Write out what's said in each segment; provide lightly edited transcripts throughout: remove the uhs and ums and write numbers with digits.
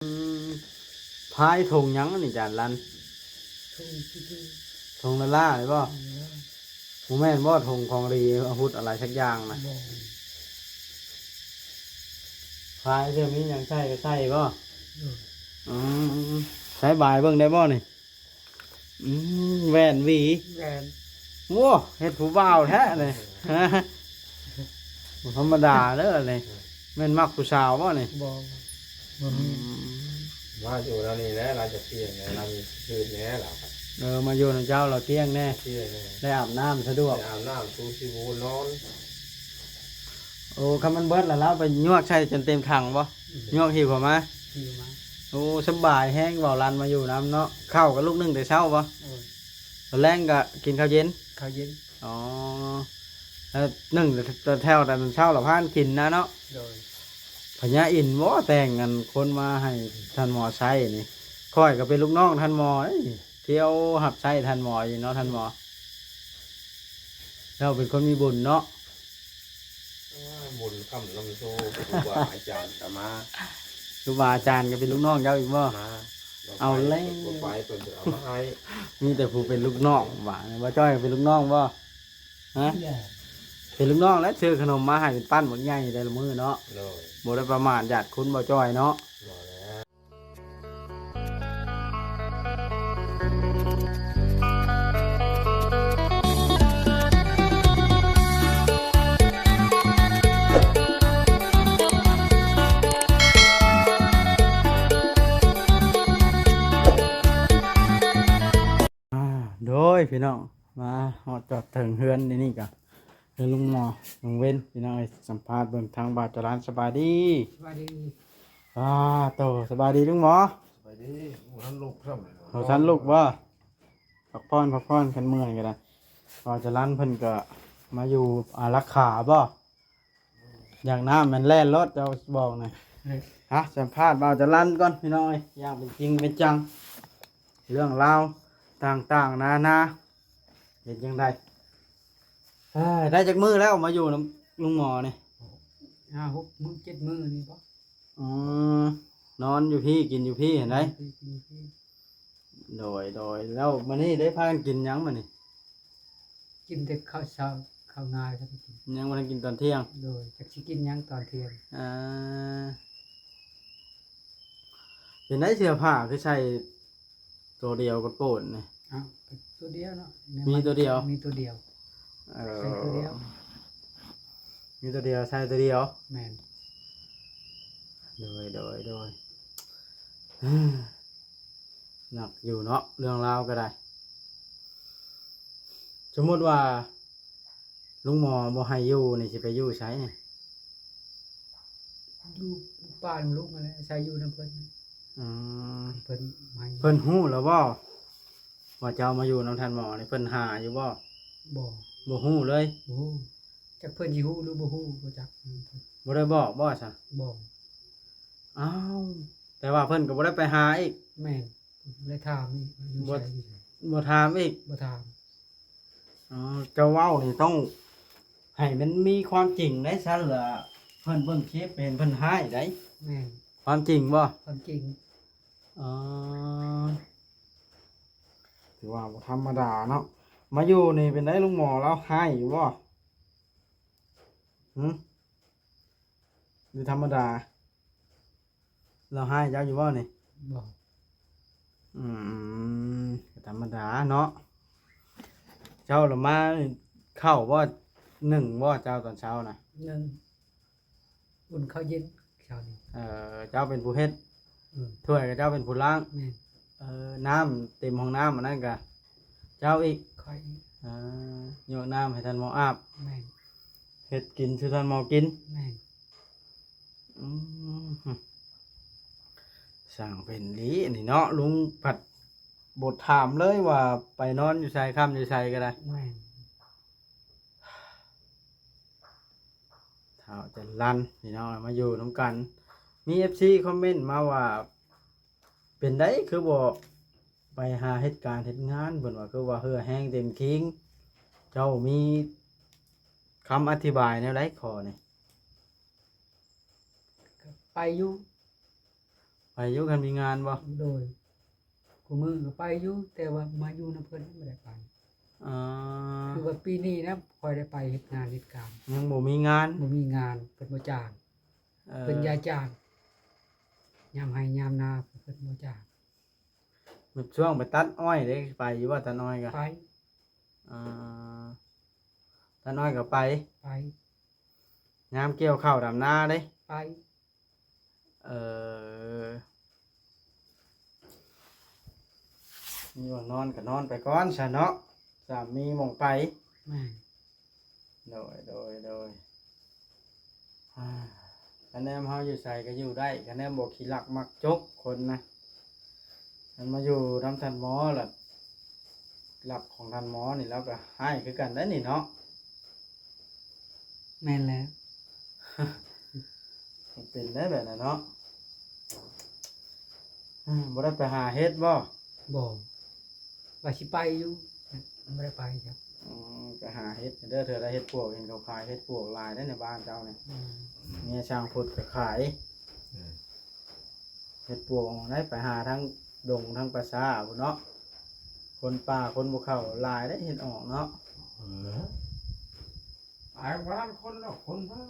อืมพายธงหยังอันนี่จานลันทุ่งที่ที่ธงละล่าหรือเปล่าแล้วผมแม่นบ่ธงของดีอาวุธอะไรสักอย่างนะบอกพายเรื่องนี้ยังใช่ก็ใช่บ่อยู่อืมใช้บายเบิ่งได้บ่นี่แว่นหวีแรนโว้เฮ็ดผู้บ่าวแท้เลยฮะบ่ธรรมดาเด้อเลยแม่นมักผู้สาวบ่นี่บอกบ่อืมีมมาอยู่แล้วนี่แหละเราจะเปลี่ยนไงเรามีคืนแน่เราครับมาอยู่ในเจ้าเราเที่ยงแน่เที่ยงแน่ ได้อาบน้ำสะดวก ไปอาบน้ำซูชิบูนอน โอ้คำมันเบิดแล้วไปยวกใช่จนเต็มถังบ่ยวกหิวเข้ามา ที่มาโอ้สบายแห้งเบาลันมาอยู่น้ำเนาะข้าวกับลูกนึ่งแต่เช้าปะเออตอนแรกก็กินข้าวเย็นข้าวเย็นอ๋อแล้วนึ่งแต่แถวแต่เช้าเราพานกินนะเนาะโดยพญาอินทร์ว่าแต่งกันคนมาให้ท่านหมอใช้นี่ค่อยก็เป็นลูกน้องท่านหมอเที่ยวหับใช้ท่านหมออยู่เนาะท่านหมอเราเป็นคนมีบุญเนาะบุญคำลำโซ่ครูบาอาจารย์ก็มา ครูบาอาจารย์ก็เป็นลูกน้องเจ้าอีกบ่มาเอาเลย ไปตัวเดียวเอามาให้ มีแต่ผู้เป็นลูกน้องว่าจ้อยเป็นลูกน้องบ่ฮะ แย่ เป็นลูกน้องแล้วซื้อขนมมาให้เป็นปั้นหมดใหญ่ได้ละมือเนาะ เลย บ่ได้ประมาทญาติคุณบ่จ้อยเนาะรอแล้ว โดยพี่น้องมาฮอดจอดถึงเฮือนนี่ก็เฮือนลุงหมอลุงเว้นพี่น้องสัมภาษณ์เบิ่งทางบาดจรานสบายดีสวัสดีอ่าโตสบายดีลุงหมอไปดิท่านลูกซ้ำ เราทันลูกบ่พักผ่อนกันเมื่อยกันนะบาดจรานเพิ่นก็มาอยู่อารักขาบ่อย่างน้ำมันแล่นรถเจ้าบอกหน่อยฮะสัมภาษณ์บาดจรานก่อนพี่น้องอย่างเป็นจริงเป็นจังเรื่องราวต่างๆนาเห็นยังไงได้จากมือแล้วมาอยู่น้ำลุงหมอนี่6 มื้อ 7 มื้อนี่ปะอ๋อนอนอยู่พี่กินอยู่พี่เห็นไหมโดยแล้วมานี่ได้พากันกินหยังมานี่ กินแต่ข้าวเช้าข้าวงายครับกินยังมากินตอนเที่ยงโดยจะสิกินหยังตอนเที่ยงอ่าเป็นได้เสื้อผ้าคือใส่ตัวเดียวกับโปนนี่ อ้าวตัวเดียวเนาะ มีตัวเดียว มีตัวเดียวใส่ตัวเดียว มีตัวเดียวใส่ตัวเดียว แม่นโดยหนักอยู่เนาะเรื่องราวก็ได้สมมติว่าลุงหมอบ่ให้อยู่นี่สิไปอยู่ใช้นี่ อยู่บ้านลูกนั่นแหละใส่อยู่นำเพิ่น อืม เพิ่นให้ เพิ่นฮู้แล้วบ่ว่าจะเอามาอยู่นำท่านหมอนี่เพิ่นหาอยู่บ่บ่บ่ฮู้เลย โอ้จักเพิ่นสิฮู้หรือบ่ฮู้บ่จักบ่ได้บอกบ่ซะ บ่ อ้าวแต่ว่าเพิ่นก็บ่ได้ไปหาอีก แม่นเลยถามนี่อยู่ บ่ ใส่อยู่ไส บ่ถามอีก บ่ถาม อ๋อเจ้าเว้านี่ต้องให้มันมีความจริงได้ซั่นล่ะเพิ่นเบิ่งคลิปเห็นเพิ่นหายได้ แม่น ความจริงบ่ ความจริง อ๋อถือว่าบ่ธรรมดาเนาะมาอยู่นี่เป็นได้ลุงหมอแล้วหายอยู่บ่หึหรือธรรมดาเราหายเจ้าอยู่บ่นี่ บ่ อืมก็ธรรมดาเนาะเจ้าละมาเข้าว่าหนึ่งว่าเจ้าตอนเช้านะ นึงอุ่นข้าวเย็นเช้านี้ เจ้าเป็นผู้เฮ็ด อืม ถ้วยกับเจ้าเป็นผู้ล้าง แม่น น้ำเต็มห้องน้ำมันนั่นกะเจ้าอีก ค่อย โยนน้ำให้ท่านหมออาบ แม่น เฮ็ดกินชื่อท่านหมอกิน แม่น อืมสั่งเป็นดีนี่เนาะลุงผัดบทถามเลยว่าไปนอนอยู่ชายค่ำอยู่ชายก็ได้ แม่น เท้าจะลั่นพี่น้องมาอยู่น้ำกัน มีFCคอมเมนต์มาว่า เป็นได้คือบอกไปหาเหตุการณ์เหตุงานเบิ่นว่าคือว่าเหือแห้งเต็มคิง เจ้ามีคำอธิบายแนวไรขอนี่ ก็ไปอยู่ ไป อยู่กันมีงานบ่ โดยกูมือก็ไปอยู่แต่ว่ามาอยู่นํเพิ่นบ่ได้ไป อ่า คือว่าปีนี้นะค่อยได้ไปเฮ็ดงานเฮ็ดการ ยังบ่มีงาน บ่มีงานเพิ่นบ่จ้าง เพิ่นยายจ้างยามให้ยามนาเพิ่นบ่จ้าง แบบช่วงไปตัดอ้อยเด้ไปอยู่ว่าตัดอ้อยก็ ไป อ่าตัดอ้อยก็ไป ไป ยามเกี่ยวข้าวดำนาเด้ ไป เออมีว่านอนก็นอนไปก่อนซะเนาะสามีหม่องไป แม่น โดยอ่าคะแนนเฮาอยู่ใส่ก็อยู่ได้คะแนนบ่ขี้ลักมักจกคนนะมันมาอยู่นำท่านหมอล่ะหลับของท่านหมอนี่แล้วก็ให้คือกันได้นี่เนาะ แม่นแล้ว มันเป็นได้แบบนั้นเนาะบ่ได้ไปหาเฮ็ดบ่ บ่ว่าสิไปอยู่บ่ได้ไปครับ ก็หาเฮ็ดเด้อเธอได้เฮ็ดปวกเห็นเขาขายเฮ็ดปวกหลายได้ในบ้านเจ้าเนี่ย อืม เมียช่างพุดก็ขายเฮ็ดปวกได้ไปหาทั้งดงทั้งประชาพุ่นเนาะคนป่าคนบ่เข้าหลายได้เฮ็ดออกเนาะ หลายบ้านคนละคนบ้าน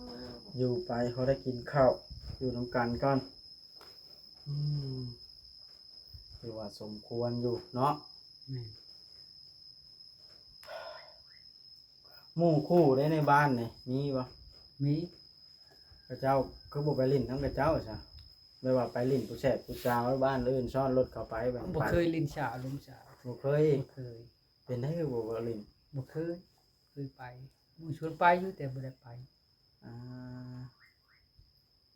อยู่ไปเขาได้กินข้าวอยู่นํกันก่อนคือว่าสมควรอยู่เนาะ แม่น หมู่คู่ได้ในบ้านนี่มีบ่ มี กระเจ้าคือบ่ไปลิ้นทั้งกระเจ้าซะไม่ว่าไปลิ้นผู้แสบผู้สาวบ้านอื่นซ่อนรถเข้าไปแบบ บ่เคยลิ้นชาลมชา บ่เคย บ่เคย เป็นได้คือบ่ลิ้น บ่เคยไปหมู่ชวนไปอยู่แต่บ่ได้ไป อ่า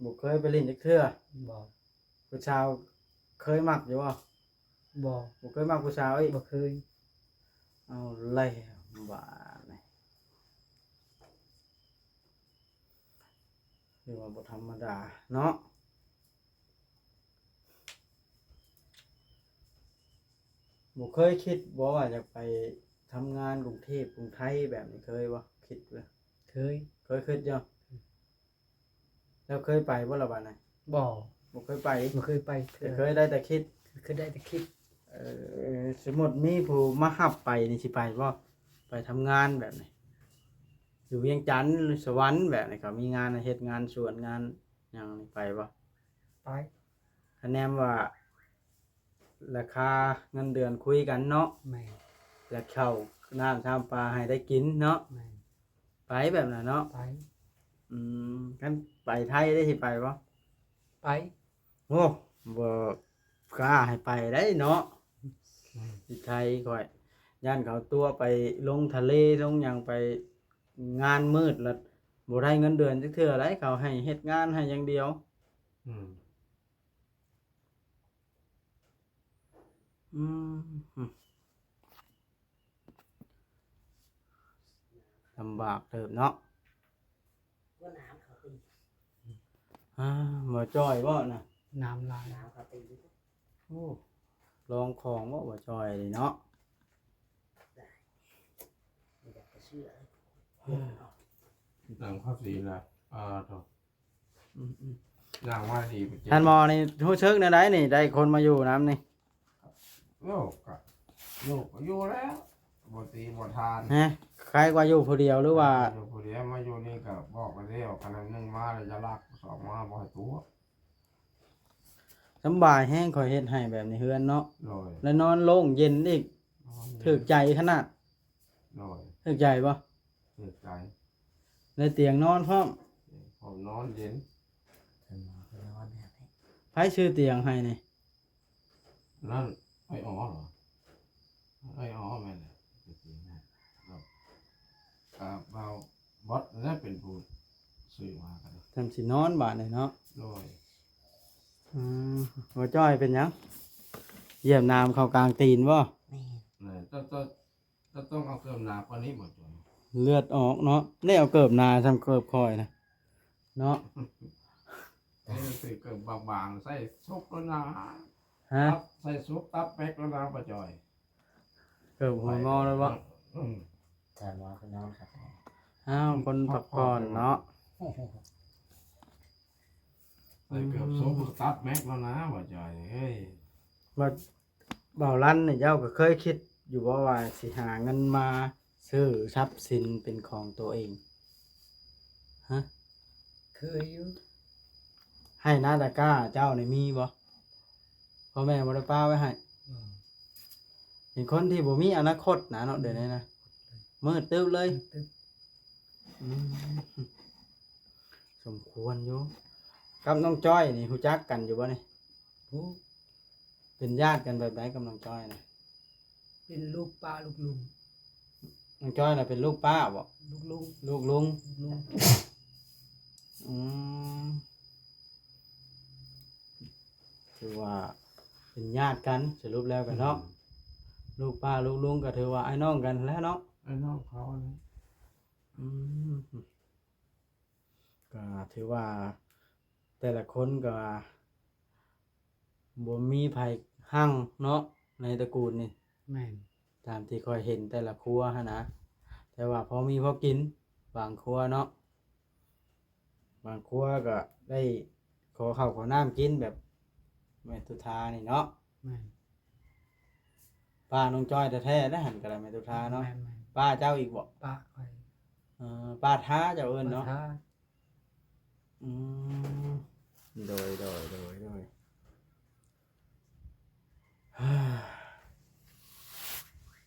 บ่เคยไปลิ้นจักเทื่อ บ่ ผู้สาวเคยมักอยู่บ่ บ่ บ่เคยมักผู้สาวอีก บ่เคย เอาแล้วว่านี่คือว่าบ่ธรรมดาเนาะบ่เคยคิดบ่ว่าอยากไปทำงานกรุงเทพกรุงไทยแบบนี้เคยบ่คิดบ่ เคย เคยคิดอยู่แล้วเคยไปบ่ล่ะบัดนั้น บ่ บ่เคยไป บ่เคยไปเทื่ แต่ อ เคยได้แต่คิด เคยได้แต่คิด สมมุติมีผู้มารับไปนี่สิไปบ่ไปทำงานแบบนี้อยู่เวียงจันทน์หรือสวรรค์แบบนี้เขามีงานเฮ็ดงานสวนงานหยังนี่ไปบ่ ไป คะแนนว่าราคาเงินเดือนคุยกันเนาะ แม่น และข้าวน้ำชามปลาให้ได้กินเนาะ แม่น ไปแบบนั้นเนาะ ไป คันไปไทยได้สิไปบ่ ไป โอ้บ่กล้าให้ไปได้เนาะ แม่น ที่ไทยก่อยย่านเขาตัวไปลงทะเลลงหยังไปงานมืดแล้วบ่ได้เงินเดือนจักเทื่อไรเขาให้เฮ็ดงานให้อย่างเดียวอืมลำบากเติบเนาะบ่จ้อยบ่น่ะ น้ำลาย โอ้ลองของบ่จ้อยนี่เนาะ หนังภาพสีละถูก อืม หนังว่าดีไปเจ็ ท่านหมอนี่ฮู้ชึกแนวใดนี่ได้คนมาอยู่นํนี่ โยกอะโยกก็อยู่แล้วบ่ตีบ่ทาน ฮะใครกว่าอยู่ผู้เดียวหรือว่า อยู่ผู้เดียวมาอยู่นี่ก็บอกกันแล้วขนาดนึงมาแล้วจะลักสองมาบ่ให้ตัว สำบายแห้งข่อยเฮ็ดให้แบบนี้เฮือนเนาะ โดย แล้วนอนโล่งเย็นอีกถึกใจขนาด โดย ถึกใจบ่ ถือใจ ในเตียงนอนพร้อม ผมนอนเย็น ไผชื่อเตียงให้นี่ นั่นไอ้อ๋อเหรอไอ้อ๋อแม่นแหละจริงๆนะครับเบาบอสนั่นเป็นผู้ซื้อมากัน ทำสินอนบาดนี่เนาะ โดย บ่จ้อยเป็นหยังเยี่ยมน้ำเข้ากลางตีนบ่ นี่ต้องเอาเครื่องนาปานนี้บ่จอย เลือดออกเนาะได้เอาเกิบนาทำเกิบคอยนะเนาะ ซื้อเกิดบางๆใส่ซุปแล้วนะ ฮะ ใส่ซุปตับเป็กแล้วนะบ่จอย เกิบหัวงอแล้วบ่ แต่ว่าก็นอนครับ อ้าวคนพักผ่อนเนาะ แต่เกือบโซ่มันก็ตัดแม็กแล้วนะว่าจอยเฮ้ย ว่าเบาลั่นเนี่ยเจ้าก็เคยคิดอยู่ว่าสิหาเงินมาซื้อทรัพย์สินเป็นของตัวเองฮะ เคยอยู่ ให้หน้าตะกร้าเจ้านี่มีบ่พ่อแม่บ่ได้ป้าไว้ให้ บ่ เป็นคนที่บ่มีอนาคตนะเนาะเดี๋ยวนี้นะมืดตึ๊บเลย ตึ๊บ อืมสมควรอยู่กับน้องจ้อยนี่รู้จักกันอยู่บ่นี่ ผู้ เป็นญาติกันแบบไหนกับน้องจ้อยนะ เป็นลูกป้าลูกลุง น้องจ้อยน่ะเป็นลูกป้าบ่ ลูกลุง ลูกลุง ลูกลุง อืมถือว่าเป็นญาติกันสรุปแล้วกันเนาะลูกป้าลูกลุงก็ถือว่าไอ้น้องกันแล้วเนาะ ไอ้นอกเขาเนี่ย อืมก็ถือว่าแต่ละคนก็บ่มีไผหั่งเนาะในตระกูลนี่ แม่น ตามที่ค่อยเห็นแต่ละครัวฮะนะแต่ว่าพอมีพอกินบางครัวเนาะบางครัวก็ได้ขอข้าวขอน้ำกินแบบแม่ตุทานี่เนาะ แม่น ป้าน้องจ้อยแท้ๆได้หันกระไรแม่ตุทาเนาะ แม่น ป้าเจ้าอีกบ่ ป้าคอย ป้าท้าเจ้าเอิ้นเนาะ ป้ อืมโดย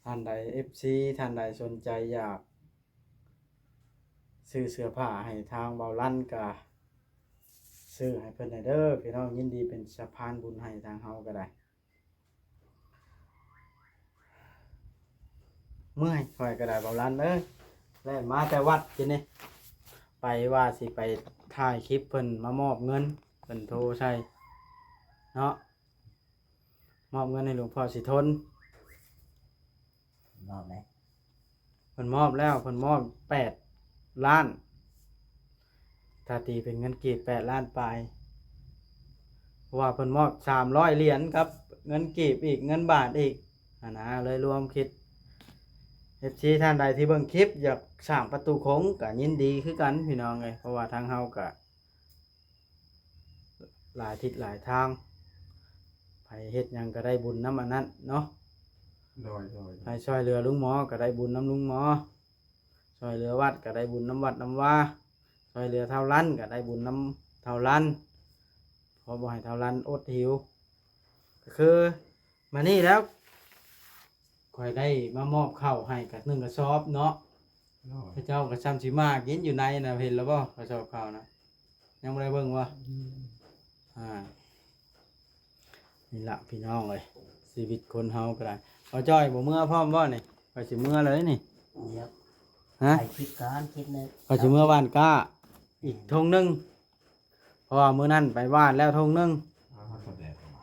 ท่านใด FC ท่านใดสนใจอยากซื้อเสื้อผ้าให้ทางเบาลั่นก็ซื้อให้เพิ่นได้เด้อพี่น้องยินดีเป็นสะพานบุญให้ทางเฮาก็ได้เมื่อยค่อยก็ได้เบาลั่นเอ้ยแล่นมาแต่วัดจินี่ไปว่าสิไปถ่ายคลิปเพิ่นมามอบเงินเพิ่นโทรใช่เนาะมอบเงินให้หลวงพ่อสิทน รอบไหน เพิ่นมอบแล้วเพิ่นมอบ8 ล้านถ้าตีเป็นเงินกีบ8 ล้านปลายเพราะว่าเพิ่นมอบ300 เหรียญครับเงินกีบอีกเงินบาทอีกนะเลยรวมคิด FC ท่านใดที่เบิ่งคลิปอยากสร้างประตูโค้งก็ยินดีคือกันพี่น้องเอ้ยเพราะว่าทางเฮาก็หลายทิศหลายทางไผเฮ็ดหยังก็ได้บุญนำอันนั้นเนาะ โดย ให้ช่วยเหลือลุงหมอก็ได้บุญน้ำลุงหมอช่วยเหลือวัดก็ได้บุญน้ำวัดน้ำว่าช่วยเหลือเท่ารันก็ได้บุญน้ำเท่ารันพอบ่ให้เท่ารันอดหิวก็คือมานี่แล้วคอยได้มามอบข้าวให้กับ1 กระสอบเนาะ โดย พระเจ้าก็ซ้ำสิมากินอยู่ในน่ะเห็นแล้วบ่กระสอบข้าวนะยังบ่ได้เบิ่งว่านี่ล่ะพี่น้องเอ้ยชีวิตคนเฮาก็ได้เอาจ้อยบ่เมื่อพร้อมบ่นี่ไปสิเมื่อเลยนี่ เดี๋ยว ฮะ ถ่ายคลิปก่อนคลิปหนึง ก็สิเมื่อบ้านก้าอีกธงหนึงเพราะว่ามื้อนั้นไปบ้านแล้วธงหนึง เอาเขาแสดงออกมา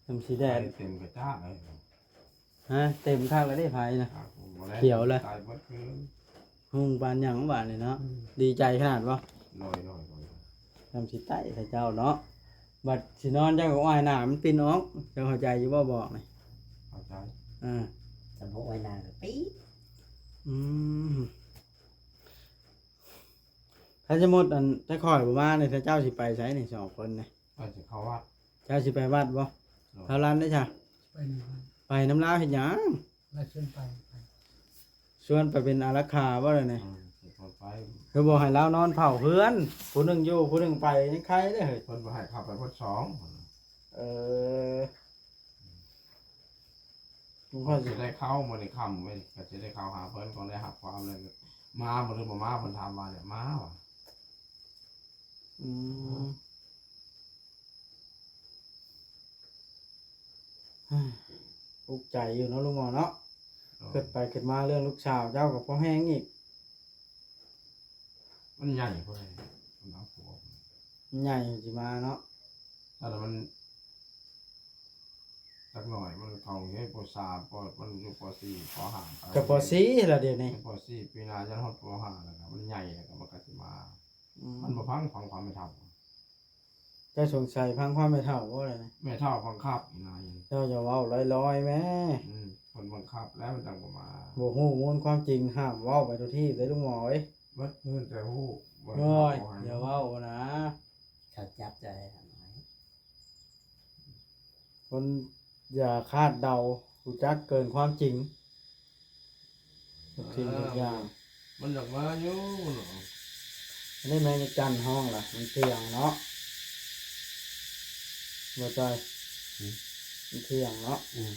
ทำสีแดง เต็มกระจ้าเลย ฮะเต็มข้างแล้วได้ไผนะครับ ผมบ่ได้ เขียวเลย ตายหมดคืน หุ่งบานหยังบานเลยเนาะดีใจขนาดบ่ โดย ทำสีใต้ใส่เจ้าเนาะบัดสินอนเจ้าก็อ้ายหน้ามันปินออกเจ้าเข้าใจอยู่บ่บอกนี่ เข้าใจ สมมุติไว้นานก็ปี๊ด อืมถ้าสมมุติอันถ้าข่อยบ่มานี่ถ้าเจ้าสิไปไสนี่2 คนนี่ ก็จะเข้าวัด เจ้าสิไปวัดบ่เท่านั้นได้จ้ะ ไปหนึ่งวัน ไปน้ำลาวเฮ็ดหยัง แล้วชวนไป ชวนไปเป็นอารักขาบ่เลยนี่ สิคนไป คือบอกให้เรานอนเผาเพื่อนผู้หนึ่งอยู่ผู้หนึ่งไปนี่ใครได้อเฮ้ย เพิ่นบ่ให้เข้าไปพดสอง เออลุงพ่อ จะ สิ ได้เข้ามาในคำไว้ก็จะได้เข้าหาเพิ่นก่อนได้หับความเลยมาบ่หรือบ่มาเพิ่นถามมาเนี่ยมาว่ะ อืมอุกใจอยู่เนาะลุงหมอเนาะเกิดไปเกิดมาเรื่องลูกสาวเจ้ากับพ่อแห้งอีก มันใหญ่เพิ่นมันเอาผัว ใหญ่สิมาเนาะ ถ้ามันสักหน่อยมันเข้าเฮ้ยป .3 ปมันอยู่ป .4 ป .5 กับปอซีละเดี๋ยวนี้ ป .4 ปีหน้าจะฮอดป .5 แล้วครับมันใหญ่แล้วก็มันก็สิมา อืม มันบ่ฟังความไม่เท่า เจ้าสงสัยพังความไม่เท่าว่าอะไรนะ ไม่เท่าบังคับอีนาย เจ้าจะเว้าลอยๆแม่ คนบังคับแล้วมันจังบ่มา บ่ฮู้มูลความจริงห้ามเว้าไปทุกที่เลยลุงหมอเอ้ย เบิดเงินแต่ฮู้ โอ้ยอย่าเว้านะ เขาจับใจทำไม คนอย่าคาดเดารู้จักเกินความจริงทุกสิ่งทุกอย่าง มันอยากมาอยู่เนาะ อันนี้แม่งจันห้องล่ะมันเที่ยงเนาะบ่ใจอยมันเที่ยงเนาะ อืม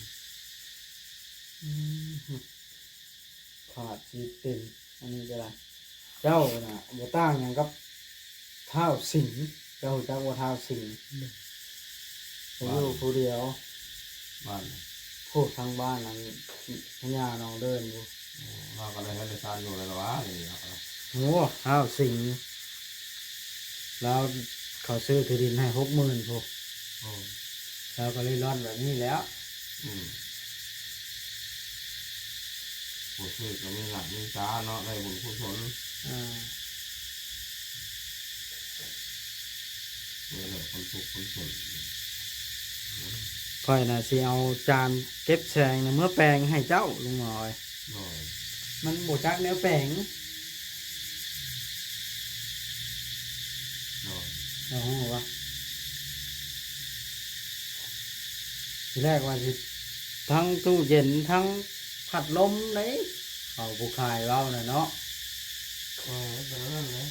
ขาดชีเต็มอันนี้ก็ได้เจ้าน่ะบ่ต่างหยังกับเท้าสิงเจ้าจักว่าเท้าสิงไปอยู่ผู้เดียว บ้าน พูดทางบ้านนั้นพญาน้องเดินอยู่ เราก็เลยให้ได้ทานอยู่เลยละวะนี่ครับ โหเท้าสิงแล้วเขาซื้อที่ดินให้60,000พวก โอ้ เราก็เลยร่อนแบบนี้แล้ว ผู้ชื่อก็มีหลักมีจ้าเนาะได้บุญกุศล อ่า เมื่อเลยคนทุกข์คนสน ค่อยน่ะสิเอาจานเก็บแสงน่ะเมื่อแปลงให้เจ้าลุงหน่อย หน่อย มันบ่จักแนวแปลง หน่อย เอาห้องวะทีแรกว่าสิทั้งตู้เย็นทั้งพัดลมเลยเอาผู้ขายเราน่ะเนาะ เป็นเรื่องเลย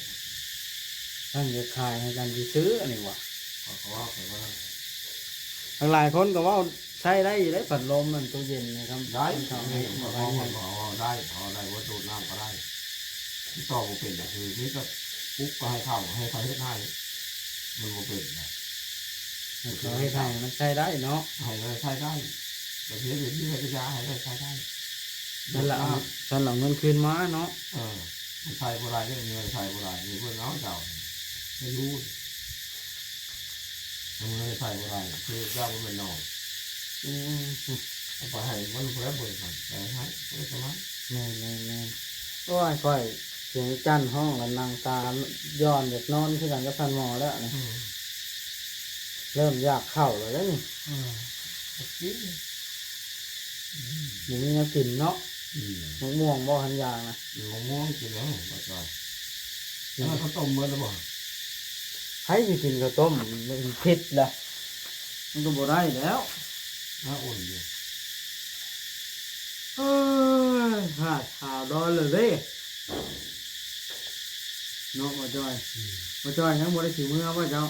ท่านจะขายให้กันสิซื้ออันนี้วะ เขาว่าเขาว่า หลายคนก็ว่าใช้ได้อยู่ได้พัดลมมันตู้เย็นนะครับ ได้ เขา เขา ให้ เขา ไว้ เขา ให้ เขาได้เขาได้วัตถุน้ำก็ได้ที่ต่อมาเป็นก็คือนี่ก็ปุ๊บก็ให้เข้าให้ใครให้มันมาเป็นนะ เขาให้ไทยมันใช้ได้เนาะ ให้เลยใช้ได้แต่เพียงอยู่ที่ระยะให้เลยใช้ได้ นั่นแหละฉันเอาเงินคืนมาเนาะ มันใช้บ่ได้เรื่องเงินใช้บ่ได้มีเพื่อนน้องเจ้าไม่รู้มันเลยใช้บ่ได้คือเจ้ามันเป็นน้อง อืม เอาไปให้มันเพื่อเบิกมันแต่ให้เพื่อสมัคร แม่นแม่นแม่นโอ้ยค่อยเสียงจันห้องกันนางตาย้อนจากนอนคือกันกับพันหมอแล้วนี่เริ่มอยากเข้าเลยแล้วนี่ กิน อย่างนี้นะกินเนาะมะม่วงบ่หันยางนะ มะม่วงกินแล้วบ่จอยแล้วเขาต้มเมื่อแล้วบ่ ให้สิกินข้าวต้มมันผิดละมันก็บ่ได้แล้ว น่าอุ่นอยู่ เฮ้ยหาข่าวดอนเลยเด้เนาะมาจอยมาจอยยังบ่ได้สิมื้อว่าเจ้า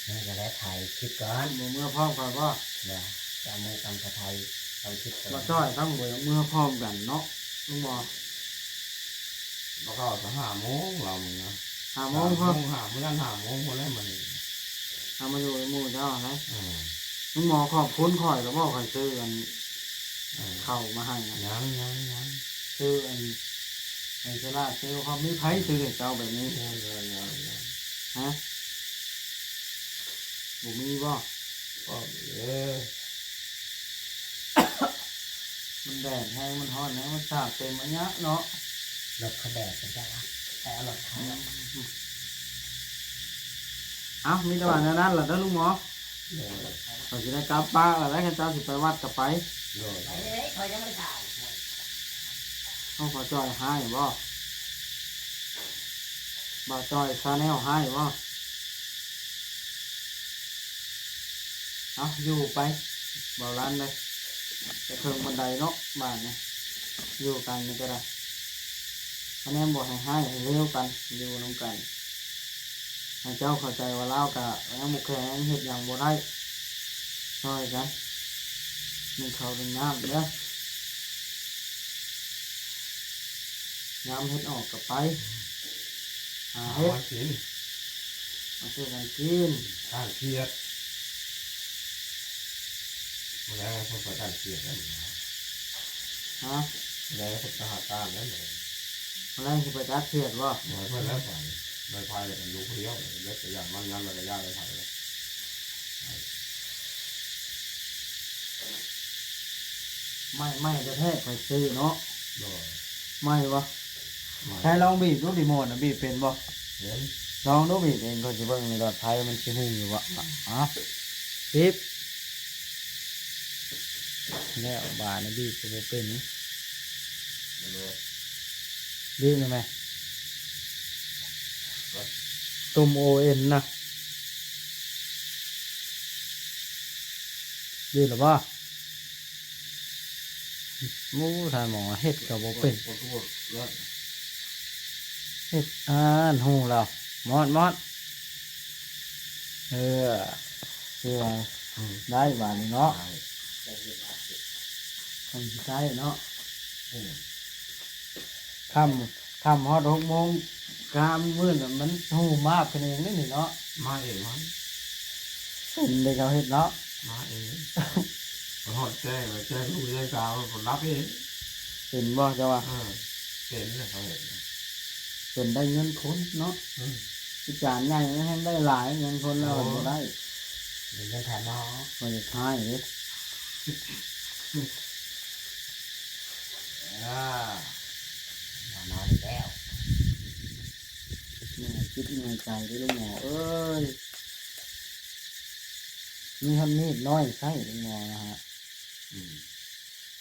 นี่ก็แล้วถ่ายคลิปก่อน บ่มื้อพร้อมกันบ่ เดี๋ยวจะมือตำกระไทยตำคลิปก่อน มาจอยทั้งบ่มื้อพร้อมกันเนาะลุงบ่ แล้วก็จะ5 โมงเรามึงนะ 5 โมงพร้อม 5 โมงคนแล้วมัน เอามาอยู่ในหมู่เจ้าไหน อ่า ลุงหมอขอบคุณข่อยแล้วบ่ข่อยซื้อกันเข้ามาให้นะ ยัง ซื้ออันไอ้เซล่าเซลเขามีไผซื้อให้เจ้าแบบนี้ฮะบ่มีบ่ ก็อ มันแดดแห้งมันร้อนแห้งมันสาดเต็มอันเนี้ยเนาะ รถเขาแดดกันจ้ะแต่เอารถเขา เอ้ามีแต่ว่าแนวนั้นล่ะเด้อลุงหมอเราสิได้กลับบ้านแล้วให้เจ้าสิไปวัดก็ไป ไปเลยเขายังไม่ถ่าย ต้องขอจอยให้บ่บ่จอยชาแนลให้บ่เอาอยู่ไปบ่ร้านเลยไปเพิ่งบันไดเนาะบ้านเนี่ยอยู่กันนี่ก็ได้คะแนนบ่ให้เร็วกันอยู่นำกันให้เจ้าเข้าใจว่าเล่ากะยังบ่แข็งเฮ็ดหยังบ่ได้ช่วยกันมีข้าวเป็นน้ำเด้อ ยามเฮ็ดออกกับไปหา เอา เฮ็ด ไว้กิน มาช่วยกันกิน ข้างเครียดมาแล้วคนประกันเครียดแล้ว ฮะ แล้วคนทหารตามแล้วเลย มาแรงสิไปจัดเทียดบ่ มาเพื่อนแล้วไปโดยพายกันลูกเดียวเล็กอย่างมันยันระยะเลยพายเลย ไม่จะแท้ๆข่อยซื้อเนาะ โดย ไม่บ่ มา ใช้ลองบีบดูรีโมทน่ะบีบเป็นบ่ เห็น ลองดูบีบเองก็สิเบิ่งในหลอดไฟมันสิฮู้อยู่บ่อ๋อบีบแล้วบาดนะบีบก็บ่เป็น มาเลย บีบได้ไหม ตุ่มโอเอ็นนะดีหรือว่ามูทานหมอเฮ็ดกับโบเป็น คนทุกรถ เฮ็ดอ่านหูเรามอดเออคือว่าได้บาดนี้เนาะทำสิได้เนาะค่ำฮอด6 โมงกามมื้อน่ะมันหูมากกันเองนี่เนาะ มาเองมั้ง เป็นได้เขาเฮ็ดเนาะ มาเองหอดแจ้งเลยแจ้งลูกแจ้งสาวผมรับเอง เป็นบ่เจ้าว่า เป็นเลยเขาเห็น เป็นได้เงินคนเนาะพิจารณ์ใหญ่ให้ได้หลายเงินคนแล้วบ่ได้ เดี๋ยวยังถามหมอ บ่จะทายเด้ หมอนอนแล้ว แม่คิดในใจเด้อลูกหมอเอ้ยมีทำมีดน้อยใช่ลูกหมอนะฮะ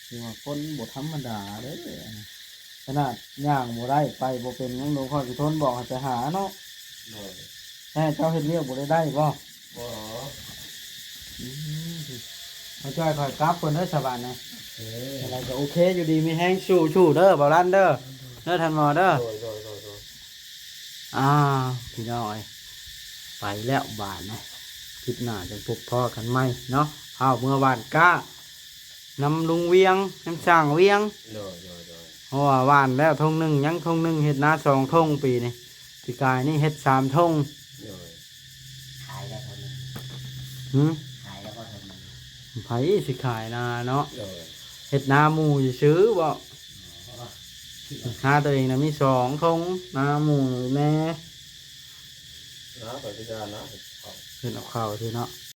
คือว่าคนบ่ธรรมดาเด้อขนาดย่างบ่ได้ไปบ่เป็นยังหลวงพ่อสิทนบอกให้ไปหาเนาะ เลย แต่เจ้าเฮ็ดเรียกบ่ได้บ่ บ่ มาจ้อยคอยกลับเพิ่นเด้อชาวบ้านนะ เออ อะไรก็โอเคอยู่ดีมีแห้งชูเด้อบ่รันเด้อท่านหมอเด้อ โดย พี่น้อยไปแล้วบาทนะคลิปหน้าจะพบพ่อกันไหมเนาะเอาเมื่อวานก้านำลุงเวียงน้ำช่างเวียง โดย เพราะว่าวานแล้วทงหนึ่งยังทงหนึ่งเฮ็ดนา2 ทงปีนี่ปีกายนี่เฮ็ด3 ทง โดย ขายแล้วคนนึง หืม ขายแล้วก็คนนึง ไผสิขายนาเนาะ โดย เฮ็ดนาหมู่สิซื้อบ่นาตัวเองน่ะมี2 ทงนาหมู่แน่ นะปฏิการนะ ขึ้นเอาข้าวทีเนาะ โ